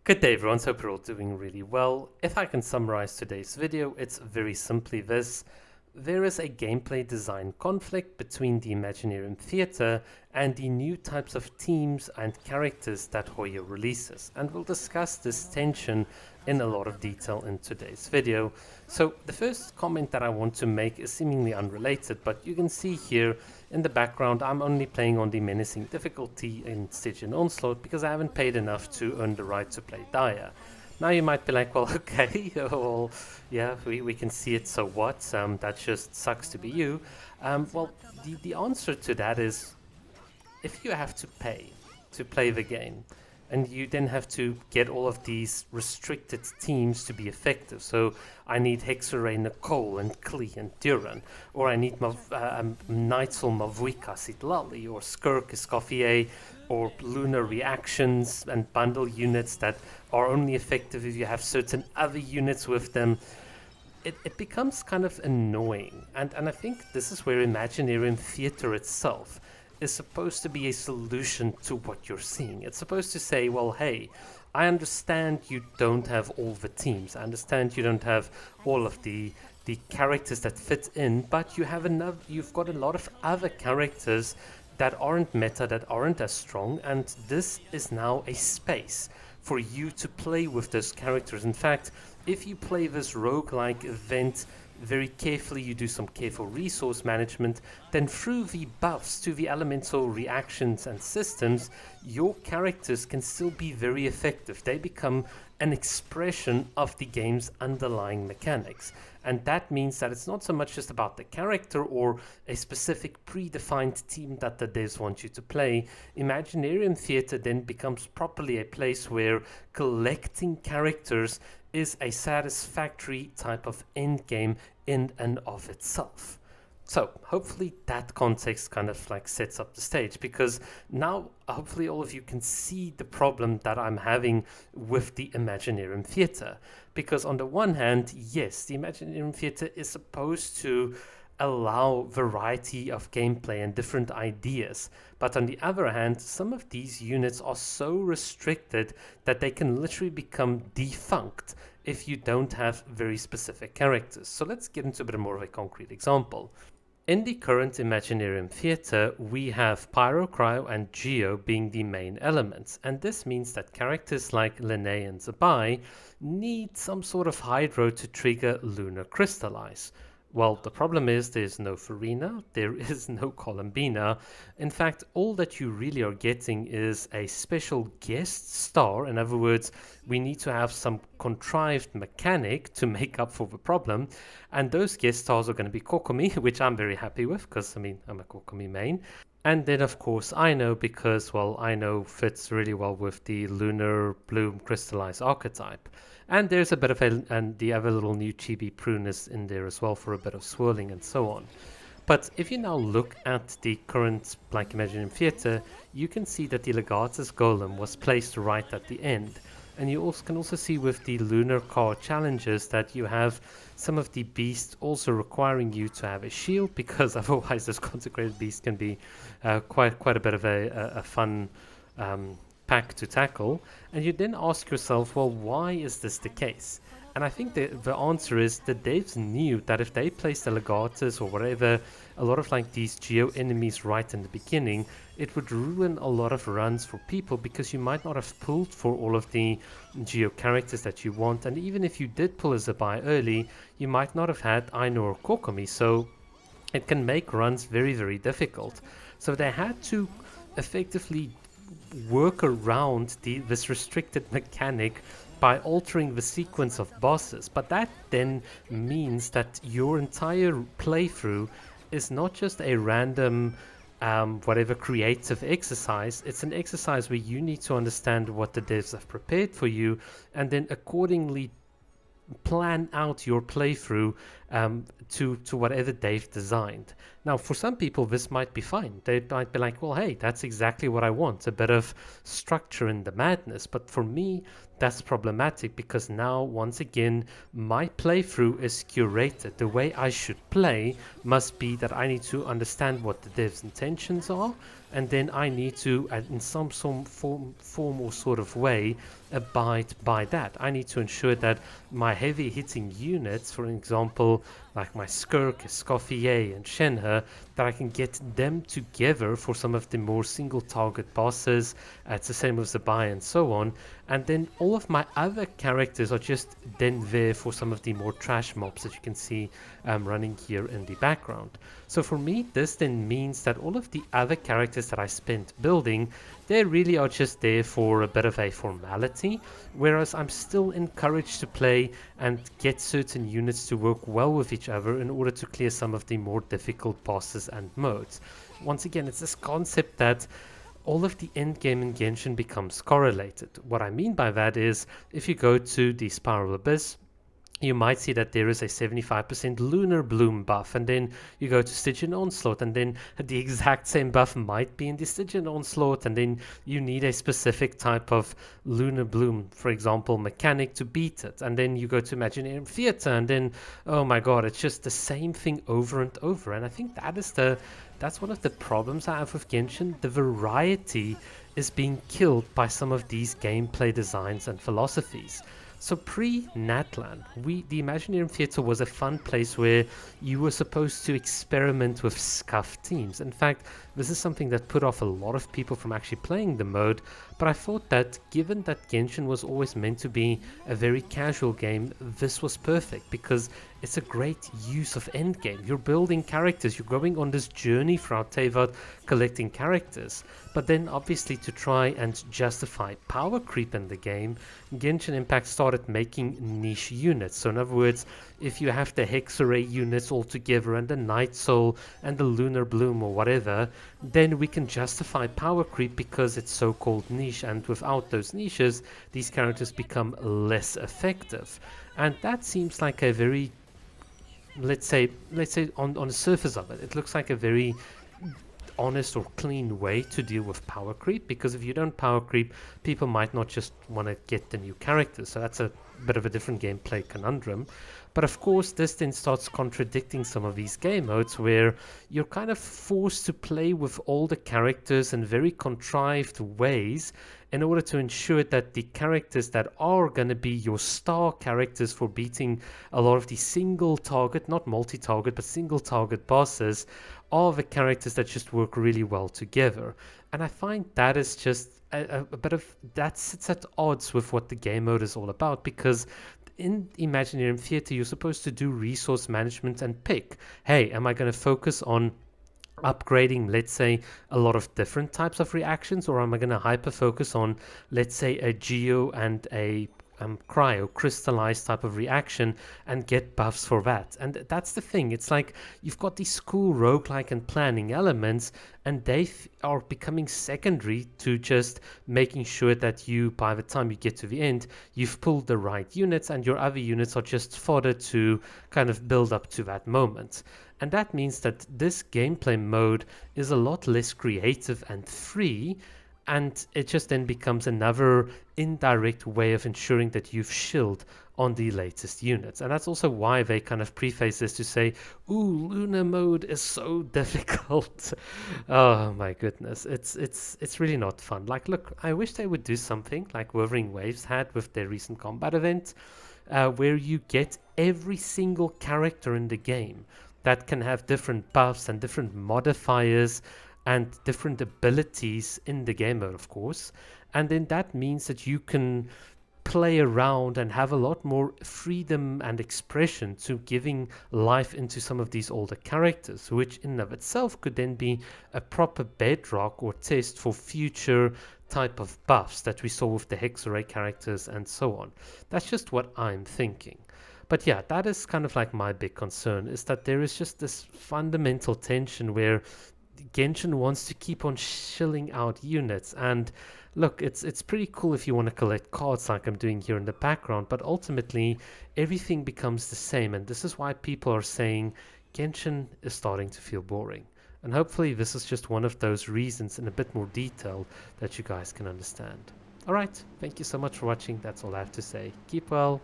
Good day everyone, so hope you're all doing really well. If I can summarize today's video, it's very simply this. There is a gameplay design conflict between the Imaginarium Theatre and the new types of teams and characters that Hoyo releases, and we'll discuss this tension in a lot of detail in today's video. So the first comment that I want to make is seemingly unrelated, but you can see here in the background I'm only playing on the menacing difficulty in Stygian Onslaught because I haven't paid enough to earn the right to play Dire. Now you might be like, well, okay, well, yeah, we can see it, so what? That just sucks to be you. Well, the answer to that is if you have to pay to play the game, and you then have to get all of these restricted teams to be effective. So I need Hexaray, Nicole, and Klee, and Duran, or I need Neitzel, Mavuika, Sitlali, or Skirk, Escoffier, or Lunar Reactions, and bundle units that are only effective if you have certain other units with them. It becomes kind of annoying, and I think this is where Imaginarium Theatre itself is supposed to be a solution to what you're seeing. It's supposed to say, well, hey, I understand you don't have all the teams. I understand you don't have all of the characters that fit in, but you have enough. You've got a lot of other characters that aren't meta, that aren't as strong, and this is now a space for you to play with those characters. In fact, if you play this roguelike event very carefully, you do some careful resource management, then through the buffs to the elemental reactions and systems, your characters can still be very effective. They become an expression of the game's underlying mechanics. And that means that it's not so much just about the character or a specific predefined team that the devs want you to play. Imaginarium Theatre then becomes properly a place where collecting characters is a satisfactory type of endgame in and of itself. So hopefully that context kind of like sets up the stage, because now hopefully all of you can see the problem that I'm having with the Imaginarium Theatre. Because on the one hand, yes, the Imaginarium Theatre is supposed to allow variety of gameplay and different ideas. But on the other hand, some of these units are so restricted that they can literally become defunct if you don't have very specific characters. So let's get into a bit more of a concrete example. In the current Imaginarium Theatre, we have Pyro, Cryo, and Geo being the main elements, and this means that characters like Linnae and Zabai need some sort of hydro to trigger Lunar Crystallize. Well, the problem is there's no Farina, there is no Columbina. In fact, all that you really are getting is a special guest star. In other words, we need to have some contrived mechanic to make up for the problem. And those guest stars are going to be Kokomi, which I'm very happy with because, I mean, I'm a Kokomi main. And then, of course, Ino because, well, Ino fits really well with the Lunar Bloom Crystallize archetype. And there's a bit of and the other little new chibi prune is in there as well for a bit of swirling and so on. But if you now look at the current Blank Imaginarium Theatre, you can see that the Legatus Golem was placed right at the end. And you also can also see with the Lunar Car challenges that you have some of the beasts also requiring you to have a shield, because otherwise this consecrated beast can be quite a bit of a fun pack to tackle. And you then ask yourself, well, why is this the case? And I think the answer is the devs knew that if they placed the Legatus or whatever, a lot of like these Geo enemies right in the beginning, it would ruin a lot of runs for people because you might not have pulled for all of the Geo characters that you want. And even if you did pull a Zabai early, you might not have had Aino or Kokomi. So it can make runs very, very difficult. So they had to effectively work around this restricted mechanic by altering the sequence of bosses. But that then means that your entire playthrough is not just a random whatever creative exercise. It's an exercise where you need to understand what the devs have prepared for you and then accordingly plan out your playthrough to whatever they've designed. Now, for some people, this might be fine. They might be like, well, hey, that's exactly what I want, a bit of structure in the madness. But for me, that's problematic because now, once again, my playthrough is curated. The way I should play must be that I need to understand what the dev's intentions are, and then I need to, in some form or sort of way, abide by that. I need to ensure that my heavy hitting units, for example, like my Skirk, Escoffier, and Shenhe, that I can get them together for some of the more single target bosses. It's the same with Zabai and so on. And then all of my other characters are just then there for some of the more trash mobs that you can see running here in the background. So for me, this then means that all of the other characters that I spent building, they really are just there for a bit of a formality, whereas I'm still encouraged to play and get certain units to work well with each other in order to clear some of the more difficult bosses and modes. Once again, it's this concept that all of the endgame in Genshin becomes correlated. What I mean by that is, if you go to the Spiral Abyss, you might see that there is a 75% Lunar Bloom buff, and then you go to Stygian Onslaught, and then the exact same buff might be in the Stygian Onslaught, and then you need a specific type of Lunar Bloom, for example, mechanic to beat it, and then you go to Imaginarium Theater, and then, oh my god, it's just the same thing over and over. And I think that's one of the problems I have with Genshin. The variety is being killed by some of these gameplay designs and philosophies. So pre-Natlan, the Imaginarium Theatre was a fun place where you were supposed to experiment with scuffed teams. In fact, this is something that put off a lot of people from actually playing the mode, but I thought that given that Genshin was always meant to be a very casual game, this was perfect because it's a great use of endgame. You're building characters, you're going on this journey throughout Teyvat collecting characters. But then obviously to try and justify power creep in the game, Genshin Impact started making niche units. So in other words, if you have the Hexarray units all together and the Night Soul and the Lunar Bloom or whatever, then we can justify power creep because it's so-called niche, and without those niches, these characters become less effective. And that seems like a very, let's say on the surface of it, it looks like a very honest or clean way to deal with power creep, because if you don't power creep, people might not just want to get the new characters. So that's a bit of a different gameplay conundrum. But of course, this then starts contradicting some of these game modes where you're kind of forced to play with all the characters in very contrived ways in order to ensure that the characters that are going to be your star characters for beating a lot of the single target, not multi-target, but single target bosses, are the characters that just work really well together. And I find that is just a bit of, that sits at odds with what the game mode is all about, because in Imaginarium Theatre, you're supposed to do resource management and pick, hey, am I going to focus on upgrading, let's say, a lot of different types of reactions, or am I going to hyper focus on, let's say, a geo and a cryo crystallized type of reaction and get buffs for that? And that's the thing, it's like you've got these cool roguelike and planning elements, and they are becoming secondary to just making sure that you, by the time you get to the end, you've pulled the right units, and your other units are just fodder to kind of build up to that moment. And that means that this gameplay mode is a lot less creative and free, and it just then becomes another indirect way of ensuring that you've shilled on the latest units. And that's also why they kind of preface this to say, ooh, Lunar mode is so difficult. Oh my goodness, it's really not fun. Like, look, I wish they would do something like Wuthering Waves had with their recent combat event, where you get every single character in the game that can have different buffs and different modifiers and different abilities in the game mode, of course. And then that means that you can play around and have a lot more freedom and expression to giving life into some of these older characters, which in and of itself could then be a proper bedrock or test for future type of buffs that we saw with the Hexarray characters and so on. That's just what I'm thinking. But yeah, that is kind of like my big concern, is that there is just this fundamental tension where Genshin wants to keep on shilling out units, and Look, it's pretty cool if you want to collect cards like I'm doing here in the background, but ultimately everything becomes the same, and this is why people are saying Genshin is starting to feel boring. And hopefully this is just one of those reasons in a bit more detail that you guys can understand. Alright, thank you so much for watching. That's all I have to say. Keep well.